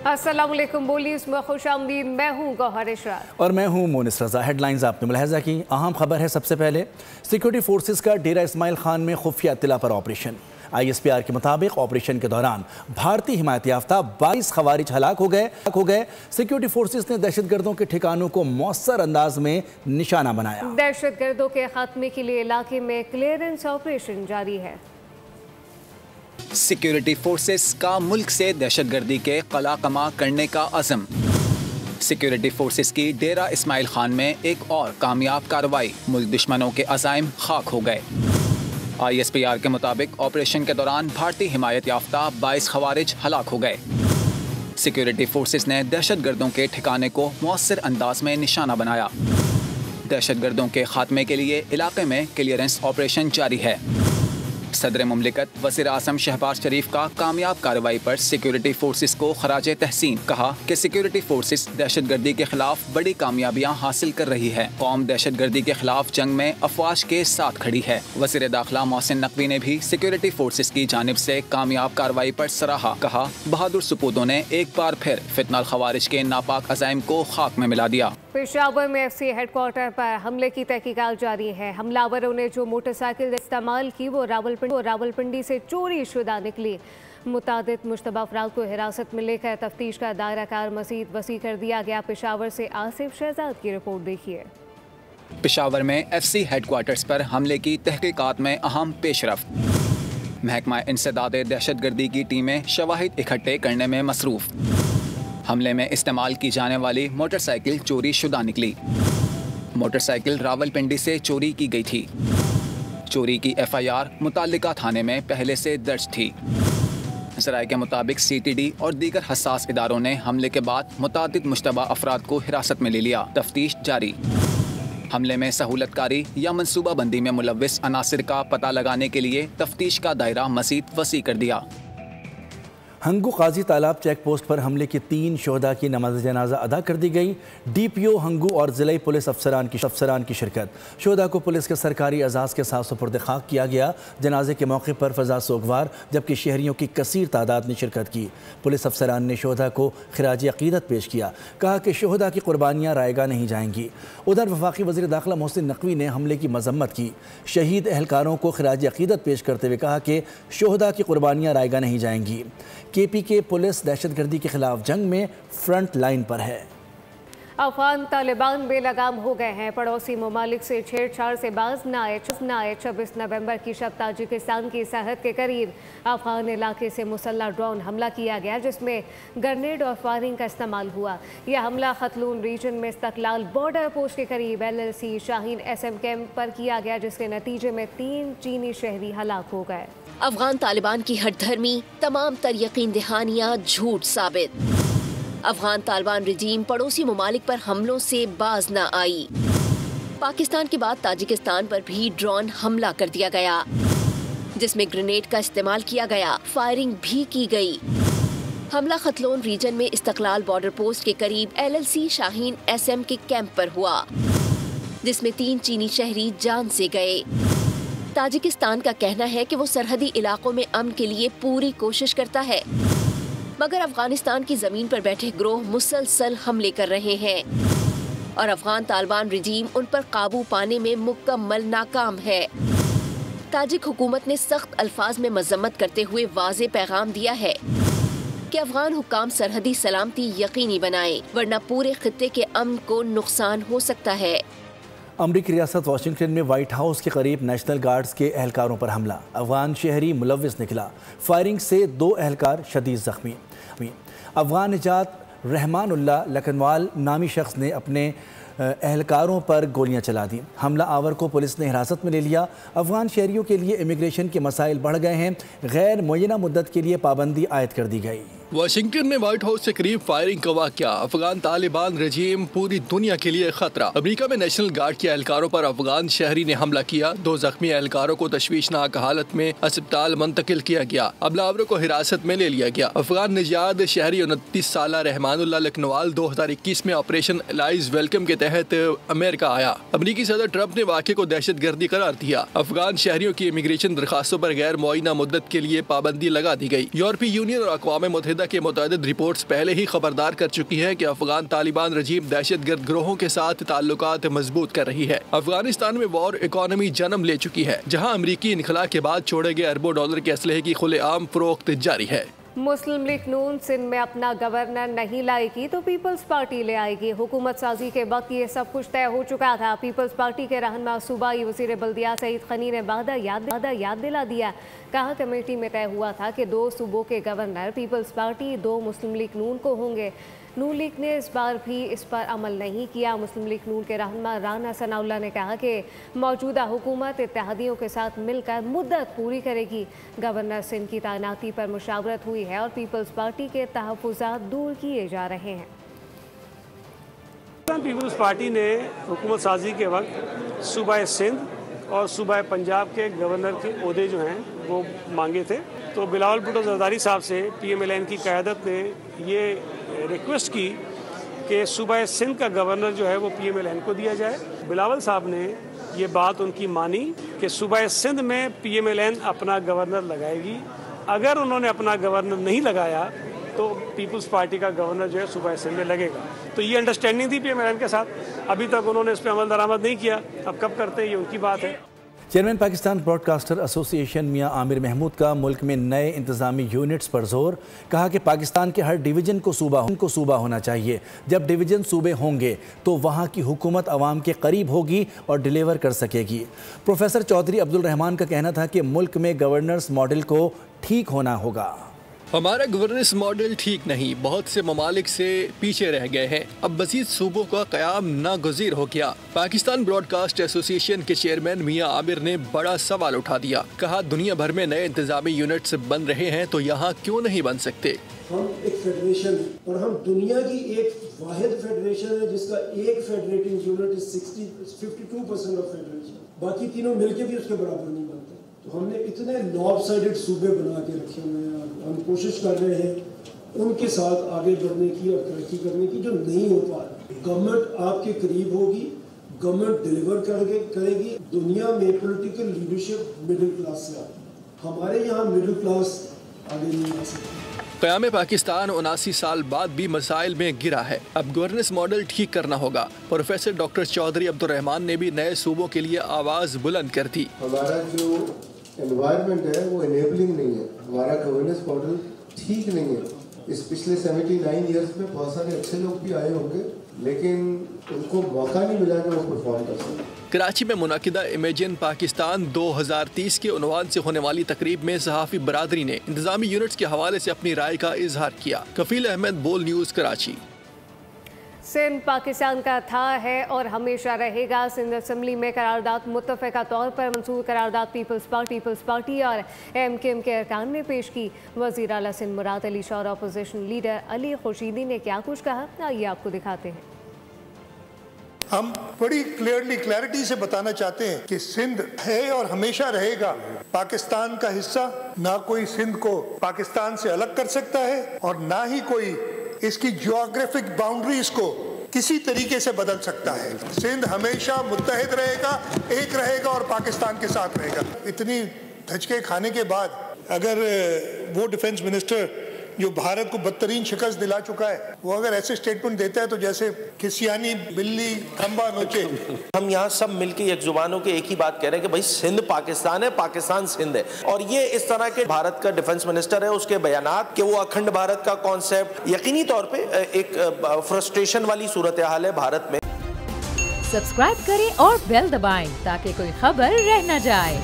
अस्सलाम वालेकुम, बोली इसमें खुशामदीद। मैं हूँ गौहर इशरात और मैं हूँ मोनिस रजा। हेडलाइंस आपने मुलाहजा की। अहम खबर है सबसे पहले, सिक्योरिटी फोर्सेस का डेरा इस्माइल खान में खुफिया इत्तला पर ऑपरेशन। ISPR के मुताबिक ऑपरेशन के दौरान भारतीय हिमायत याफ्ता 22 खवारिज हलाक हो गए। सिक्योरिटी फोर्सेस ने दहशतगर्दों के ठिकानों को मौसर अंदाज में निशाना बनाया। दहशतगर्दों के खात्मे के लिए इलाके में क्लियरेंस ऑपरेशन जारी है। सिक्योरिटी फोर्सेस का मुल्क से दहशतगर्दी के कला कमा करने का अज़म। सिक्योरिटी फोर्सेस की डेरा इस्माइल खान में एक और कामयाब कार्रवाई, मुल्क दुश्मनों के अज़ाइम खाक हो गए। ISPR के मुताबिक ऑपरेशन के दौरान भारतीय हिमायत याफ्ता 22 खवारिज हलाक हो गए। सिक्योरिटी फोर्सेस ने दहशतगर्दों के ठिकाने को मौसर अंदाज में निशाना बनाया। दहशतगर्दों के खात्मे के लिए इलाके में क्लियरेंस ऑपरेशन जारी है। सदर मुमलिकत वज़ीर आज़म शहबाज शरीफ का कामयाब कार्रवाई पर सिक्योरिटी फोर्सेस को खराजे तहसीन। कहा कि सिक्योरिटी फोर्सेस दहशतगर्दी के खिलाफ बड़ी कामयाबियां हासिल कर रही है। कौम दहशतगर्दी के खिलाफ जंग में अफवाज के साथ खड़ी है। वज़ीर दाखिला मोहसिन नकवी ने भी सिक्योरिटी फोर्सेस की जानिब से कामयाब कार्रवाई पर सराहा। कहा, बहादुर सपूतों ने एक बार फिर फितनल खवारिज के नापाक अज़ाइम को खाक में मिला दिया। पेशावर में FC हेडक्वार्टर पर हमले की तहकीकात जारी है। हमलावरों ने जो मोटरसाइकिल इस्तेमाल की वो रावलपिंडी से चोरी शुदा निकली। मुतादिद मुश्तबा अफराद को हिरासत में लेकर तफ्तीश का दायरा कार मज़ीद वसी कर दिया गया। पेशावर से आसिफ शहजाद की रिपोर्ट देखिए। पेशावर में FC हेडक्वार्टर्स पर हमले की तहकीकात में अहम पेशरफ्त। महकमा इंसदाद दहशतगर्दी की टीमें शवाहिद इकट्ठे करने में मसरूफ़। हमले में इस्तेमाल की जाने वाली मोटरसाइकिल चोरी शुदा निकली। मोटरसाइकिल रावलपिंडी से चोरी की गई थी। चोरी की FIR मुताल्लिका थाने में पहले से दर्ज थी। ज़राए के मुताबिक CTD और दीगर हसास इदारों ने हमले के बाद मुतादिद मुश्तबा अफराद को हिरासत में ले लिया। तफ्तीश जारी। हमले में सहूलतकारी या मनसूबा बंदी में मुलव्विस अनासिर का पता लगाने के लिए तफ्तीश का दायरा मज़ीद वसी कर दिया। हंगू काजी तालाब चेक पोस्ट पर हमले की 3 शोहदा की नमाज जनाजा अदा कर दी गई। DPO हंगू और ज़िला पुलिस अफसरान की शिरकत। शोहदा को पुलिस के सरकारी एजाज़ के साथ सुपुर्द खाक किया गया। जनाजे के मौके पर फ़ज़ा सोगवार जबकि शहरियों की कसीर तादाद ने शिरकत की। पुलिस अफसरान ने शोहदा को खिराज अक़ीदत पेश किया। कहा कि शोहदा की कुर्बानियाँ रायगा नहीं जाएंगी। उधर वफाकी वज़ीर दाखिला मोहसिन नकवी ने हमले की मजम्मत की। शहीद एहलकारों को खिराज अक़ीदत पेश करते हुए कहा कि शोहदा की कुर्बानियाँ रायगा नहीं जाएंगी। KP के पुलिस दहशतगर्दी के खिलाफ जंग में फ्रंट लाइन पर है। अफगान तालिबान बेलगाम हो गए हैं। पड़ोसी ममालिक से छेड़छाड़ से बाज न आए। 26 नवंबर की शब ताजिकिस्तान की सरहद के करीब अफगान इलाके से मुसल्ला ड्रोन हमला किया गया, जिसमें ग्रेनेड और फायरिंग का इस्तेमाल हुआ। यह हमला खतलून रीजन में इस्तकलाल बॉर्डर पोस्ट के करीब LLC शाहीन SM कैंप पर किया गया, जिसके नतीजे में 3 चीनी शहरी हलाक हो गए। अफगान तालिबान की हठधर्मी, तमाम तर यकीन दहानियां झूठ साबित। अफगान तालिबान रजीम पड़ोसी ममालिक पर हमलों से बाज न आई। पाकिस्तान के बाद ताजिकिस्तान पर भी ड्रोन हमला कर दिया गया, जिसमें ग्रेनेड का इस्तेमाल किया गया। फायरिंग भी की गई। हमला खतलोन रीजन में इस्तकलाल बॉर्डर पोस्ट के करीब LLC शाहीन SM के कैंप पर हुआ, जिसमें 3 चीनी शहरी जान से गए। ताजिकिस्तान का कहना है कि वो सरहदी इलाकों में अमन के लिए पूरी कोशिश करता है, मगर अफगानिस्तान की जमीन पर बैठे गिरोह मुसलसल हमले कर रहे हैं और अफगान तालिबान रजीम उन पर काबू पाने में मुकम्मल नाकाम है। ताजिक हुकूमत ने सख्त अल्फाज में मजम्मत करते हुए वाज़े पैगाम दिया है कि अफगान हुक्काम सरहदी सलामती यकीनी बनाएं, वरना पूरे खित्ते के अमन को नुकसान हो सकता है। अमरीकी रियासत वाशिंगटन में व्हाइट हाउस के करीब नेशनल गार्ड्स के एहलकारों पर हमला। अफगान शहरी मुलव्विस निकला। फायरिंग से 2 एहलकार शदीद जख्मी। अफगान निजात रहमानुल्लाह लखनवाल नामी शख्स ने अपने एहलकारों पर गोलियां चला दी। हमला आवर को पुलिस ने हिरासत में ले लिया। अफगान शहरियों के लिए इमिग्रेशन के मसाइल बढ़ गए हैं। गैर मुअय्यना मुद्दत के लिए पाबंदी आयद कर दी गई। वाशिंगटन में व्हाइट हाउस से करीब फायरिंग का वाकया। अफगान तालिबान रजीम पूरी दुनिया के लिए खतरा। अमेरिका में नेशनल गार्ड के एहलकारों पर अफगान शहरी ने हमला किया। 2 जख्मी एहलकारों को तशवीशनाक हालत में अस्पताल मुंतकिल किया गया। हमलावरों को हिरासत में ले लिया गया। अफगान निजात शहरी 29 साल रहमानुल्लाह लखनवाल 2021 में ऑपरेशन एलाइज वेलकम के तहत अमेरिका आया। अमेरिकी सदर ट्रंप ने वाक़े को दहशतगर्दी करार दिया। अफगान शहरियों की इमिग्रेशन दरखास्तों पर गैर मुअय्यना मुद्दत के लिए पाबंदी लगा दी गई। यूरोपीय यूनियन और अक़वाम मुत्तहिदा متحدہ کے متعدد رپورٹس پہلے ہی خبردار کر چکی ہے کہ افغان طالبان رجیم دہشت گرد گروہوں کے ساتھ تعلقات مضبوط کر رہی ہے۔ افغانستان میں وار اکانومی جنم لے چکی ہے، جہاں امریکی انخلا کے بعد چھوڑے گئے اربوں ڈالر کے اسلحے کی کھلے عام فروخت جاری ہے۔ مسلم لیگ نون سندھ میں اپنا گورنر نہیں لائے گی تو پیپلز پارٹی لے آئے گی۔ حکومت سازی کے وقت یہ سب کچھ طے ہو چکا تھا۔ پیپلز پارٹی کے رہنما صوبائی وزیر بلدیہ سعید خنی نے وعدہ یاد دلا دیا۔ کہا کمیٹی میں طے ہوا تھا کہ 2 صوبوں کے گورنر پیپلز پارٹی 2 مسلم لیگ نون کو ہوں گے۔ نون لیگ نے اس بار بھی اس پر عمل نہیں کیا۔ مسلم لیگ نون کے رہنما رانا ثناء اللہ نے کہا کہ موجودہ حکومت اتحادیوں کے ساتھ مل کر مدت پوری کرے گی۔ گورنر سندھ کی تعیناتی پر مشاورت ہوئی ہے اور پیپلز پارٹی کے تحفظات دور کیے جا رہے ہیں۔ پیپلز پارٹی نے حکومت سازی کے وقت صوبہ سندھ اور صوبہ پنجاب کے گورنر کے عہدے جو ہیں وہ مانگے تھے، تو بلاول بھٹو زرداری صاحب سے PMLN کی قیادت نے یہ ریکویسٹ کی کہ صوبہ سندھ کا گورنر جو ہے وہ PMLN کو دیا جائے۔ بلاول صاحب نے یہ بات ان کی مانی کہ صوبہ سندھ میں PMLN اپنا گورنر لگائے گی۔ اگر انہوں نے اپنا گورنر نہیں لگایا تو پیپلز پارٹی کا گورنر جو ہے صوبہ سندھ میں لگے گا۔ تو یہ انڈرسٹینڈنگ تھی PMLN کے ساتھ، ابھی تک انہوں نے اس پہ عمل درآمد نہیں کیا، اب کب کرتے یہ ان کی بات ہے۔ چیئرمین پاکستان براڈ کاسٹر ایسوسی ایشن میاں عامر محمود کا ملک میں نئے انتظامی یونٹس پر زور۔ کہا کہ پاکستان کے ہر ڈویژن کو صوبہ ہونا چاہیے۔ جب ڈویژن صوبے ہوں گے تو وہاں کی حکومت عوام کے قریب ہوگی اور ڈیلیور کر سکے گی۔ پروفیسر چودھری عبدالرحمان کا کہنا تھا کہ ملک میں گورننس ماڈل کو ٹھیک ہونا ہوگا۔ ہمارا گورننس ماڈل ٹھیک نہیں، بہت سے ممالک سے پیچھے رہ گئے ہیں، اب مزید صوبوں کا قیام ناگزیر ہو گیا۔ پاکستان براڈ کاسٹ ایسوسی ایشن کے چیئرمین میاں عامر نے بڑا سوال اٹھا دیا۔ کہا دنیا بھر میں نئے انتظامی یونٹس بن رہے ہیں تو یہاں کیوں نہیں بن سکتے؟ ہم ایک فیڈریشن اور ہم دنیا کی ایک واحد فیڈریشن ہے جس کا ایک فیڈریٹنگ یونٹ 52% آف فیڈریشن، باقی تینوں مل کے بھی اس کے برابر نہیں بنتے۔ تو ہم نے اتنے لاب سائڈڈ صوبے بنا کے رکھے ہوئے ہیں، ہم کوشش کر رہے ہیں ان کے ساتھ آگے بڑھنے کی اور ترقی کرنے کی، جو نہیں ہو پا رہا۔ گورنمنٹ آپ کے قریب ہوگی، گورنمنٹ ڈیلیور کرے گی۔ دنیا میں پولیٹیکل لیڈرشپ مڈل کلاس سے آتی ہے، ہمارے یہاں مڈل کلاس آگے نہیں آ سکتی۔ قیام پاکستان 79 سال بعد بھی مسائل میں گرا ہے، اب گورننس ماڈل ٹھیک کرنا ہوگا۔ پروفیسر ڈاکٹر چودھری عبدالرحمان نے بھی نئے صوبوں کے لیے آواز بلند کر دی۔ ہمارا جو انوائرمنٹ ہے وہ انیبلنگ نہیں ہے، ہمارا گورننس ماڈل ٹھیک نہیں ہے۔ اس پچھلے 79 ایئرس میں بہت سارے اچھے لوگ بھی آئے ہوں گے لیکن ان کو موقع نہیں ملا کہ وہ پرفارم کر سکیں۔ کراچی میں منعقدہ امیجن پاکستان 2030 کے عنوان سے ہونے والی تقریب میں صحافی برادری نے انتظامی یونٹس کے حوالے سے اپنی رائے کا اظہار کیا۔ کفیل احمد، بول نیوز، کراچی۔ سندھ پاکستان کا تھا، ہے اور ہمیشہ رہے گا۔ سندھ اسمبلی میں قرارداد متفقہ طور پر منظور قرارداد پیپلز پارٹی اور MKM کے ارکان نے پیش کی۔ وزیر اعلیٰ سندھ مراد علی شاہ اور اپوزیشن لیڈر علی خورشیدی نے کیا کچھ کہا، آئیے آپ کو دکھاتے ہیں۔ ہم بڑی کلیئرٹی سے بتانا چاہتے ہیں کہ سندھ ہے اور ہمیشہ رہے گا پاکستان کا حصہ۔ نہ کوئی سندھ کو پاکستان سے الگ کر سکتا ہے اور نہ ہی کوئی اس کی جیوگرافک باؤنڈریز کو کسی طریقے سے بدل سکتا ہے۔ سندھ ہمیشہ متحد رہے گا، ایک رہے گا اور پاکستان کے ساتھ رہے گا۔ اتنی دھچکے کھانے کے بعد اگر وہ ڈیفنس منسٹر جو بھارت کو بدترین شکست دلا چکا ہے وہ اگر ایسے سٹیٹمنٹ دیتا ہے تو جیسے کسیانی بلی کھمبا نوچے۔ ہم یہاں سب مل کے ایک زبانوں کے ایک ہی بات کہہ رہے ہیں کہ بھائی سندھ پاکستان ہے، پاکستان سندھ ہے، اور یہ اس طرح کے بھارت کا ڈیفنس منسٹر ہے اس کے بیانات کہ وہ اکھنڈ بھارت کا کانسیپٹ یقینی طور پہ ایک فرسٹریشن والی صورتحال ہے بھارت میں۔ سبسکرائب کریں اور بیل دبائیں تاکہ کوئی خبر رہ نہ جائے۔